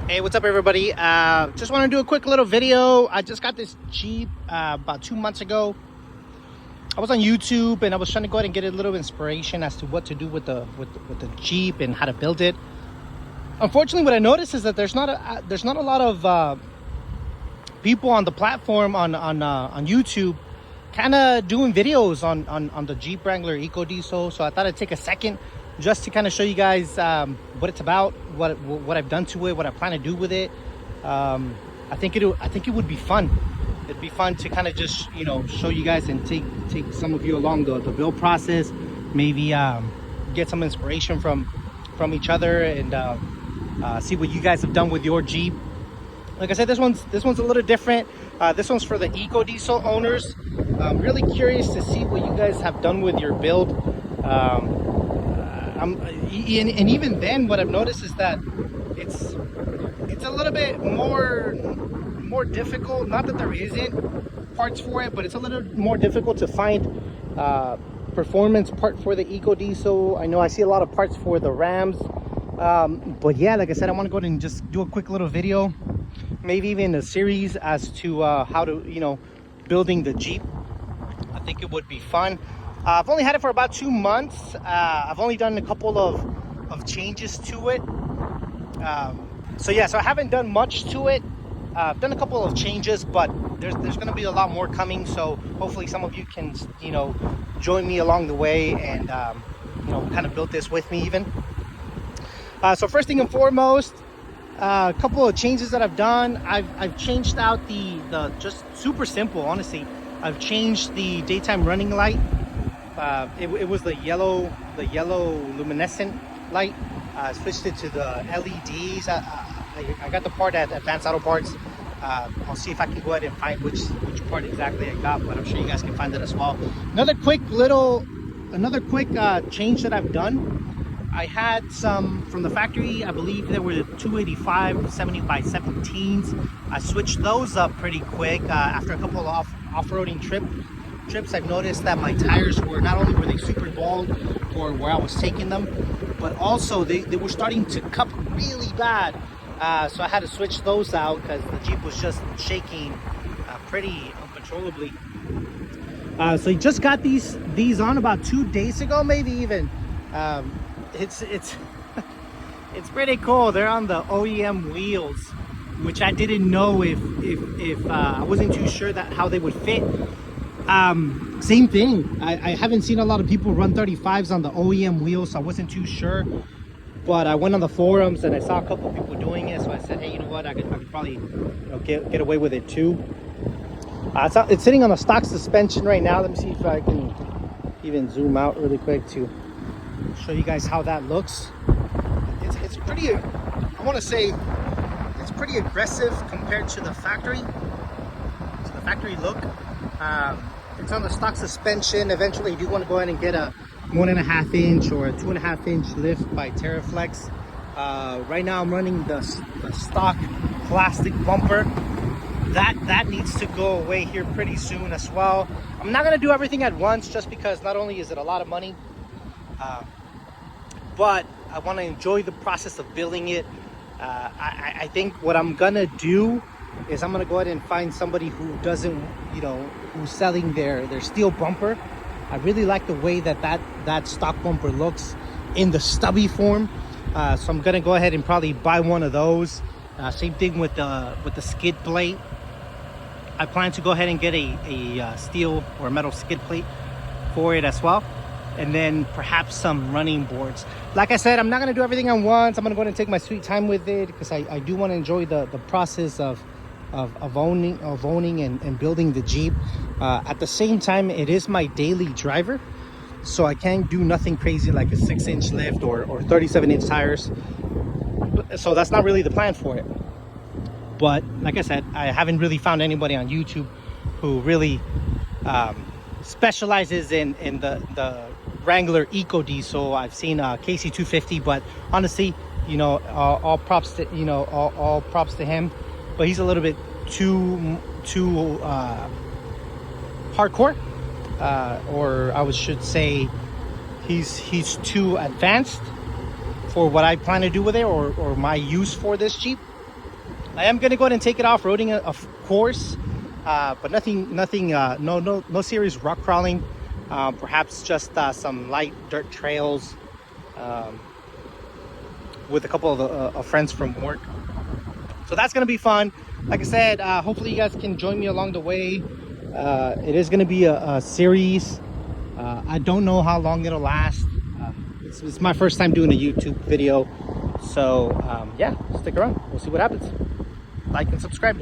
Hey, what's up everybody? Just want to do a quick little video. I just got this Jeep about 2 months ago. I was on YouTube and I was trying to go ahead and get a little inspiration as to what to do with the Jeep and how to build it. Unfortunately, what I noticed is that there's not a lot of people on the platform on YouTube kind of doing videos on the Jeep Wrangler EcoDiesel. So I thought I'd take a second just to kind of show you guys what it's about, what I've done to it, what I plan to do with it. I think it would be fun. It'd be fun to kind of just, you know, show you guys and take some of you along the build process. Maybe get some inspiration from each other and see what you guys have done with your Jeep. Like I said, this one's a little different. This one's for the EcoDiesel owners. I'm really curious to see what you guys have done with your build. And even then, what I've noticed is that it's a little bit more difficult. Not that there isn't parts for it, but it's a little more difficult to find performance part for the EcoDiesel. I know I see a lot of parts for the Rams, but yeah, like I said, I want to go ahead and just do a quick little video, maybe even a series as to how to, you know, building the Jeep. I think it would be fun. I've only had it for about 2 months. I've only done a couple of changes to it. So yeah, so I haven't done much to it. I've done a couple of changes, but there's going to be a lot more coming. So hopefully some of you can, you know, join me along the way and, you know, kind of build this with me even. So first thing and foremost, a couple of changes that I've done. I've changed out the just super simple, honestly. I've changed the daytime running light. It was the yellow luminescent light. I switched it to the LEDs. I got the part at Advanced Auto Parts. I'll see if I can go ahead and find which part exactly I got, but I'm sure you guys can find it as well. Another quick change that I've done. I had some from the factory. I believe there were 285 70x17s. I switched those up pretty quick after a couple of off-roading trips. I've noticed that my tires were, not only were they super bald for where I was taking them, but also they were starting to cup really bad. So I had to switch those out because the Jeep was just shaking pretty uncontrollably. So you just got these on about 2 days ago, maybe even. It's it's pretty cool. They're on the OEM wheels, which I didn't know if I wasn't too sure that how they would fit. Same thing. I haven't seen a lot of people run 35s on the OEM wheels, so I wasn't too sure. But I went on the forums and I saw a couple people doing it, so I said, hey, you know what? I could probably, you know, get away with it too. It's sitting on a stock suspension right now. Let me see if I can even zoom out really quick to show you guys how that looks. It's pretty, I want to say it's pretty aggressive compared to the factory. So the factory look. It's on the stock suspension. Eventually you do want to go ahead and get a 1.5 inch or a 2.5 inch lift by Terraflex. Right now I'm running the stock plastic bumper. That needs to go away here pretty soon as well. I'm not going to do everything at once, just because not only is it a lot of money, but I want to enjoy the process of building it. I think what I'm gonna do is I'm gonna go ahead and find somebody who doesn't, you know, who's selling their steel bumper. I really like the way that stock bumper looks in the stubby form. So I'm gonna go ahead and probably buy one of those. Same thing with the skid plate. I plan to go ahead and get a steel or metal skid plate for it as well. And then perhaps some running boards. Like I said, I'm not gonna do everything at once. I'm gonna go ahead and take my sweet time with it, because I do want to enjoy the process of owning and building the Jeep. At the same time, it is my daily driver, so I can't do nothing crazy like a 6-inch lift or 37-inch tires. So that's not really the plan for it. But like I said, I haven't really found anybody on YouTube who really specializes in the Wrangler EcoDiesel. I've seen KC250, but honestly, you know, all props to, you know, all props to him. But he's a little bit too hardcore, or I should say, he's too advanced for what I plan to do with it, or my use for this Jeep. I am gonna go ahead and take it off-roading, of course, but no serious rock crawling. Perhaps just some light dirt trails with a couple of friends from work. So that's gonna be fun. Like I said, hopefully you guys can join me along the way. It is gonna be a series. I don't know how long it'll last. It's my first time doing a YouTube video. So yeah, stick around. We'll see what happens. Like and subscribe.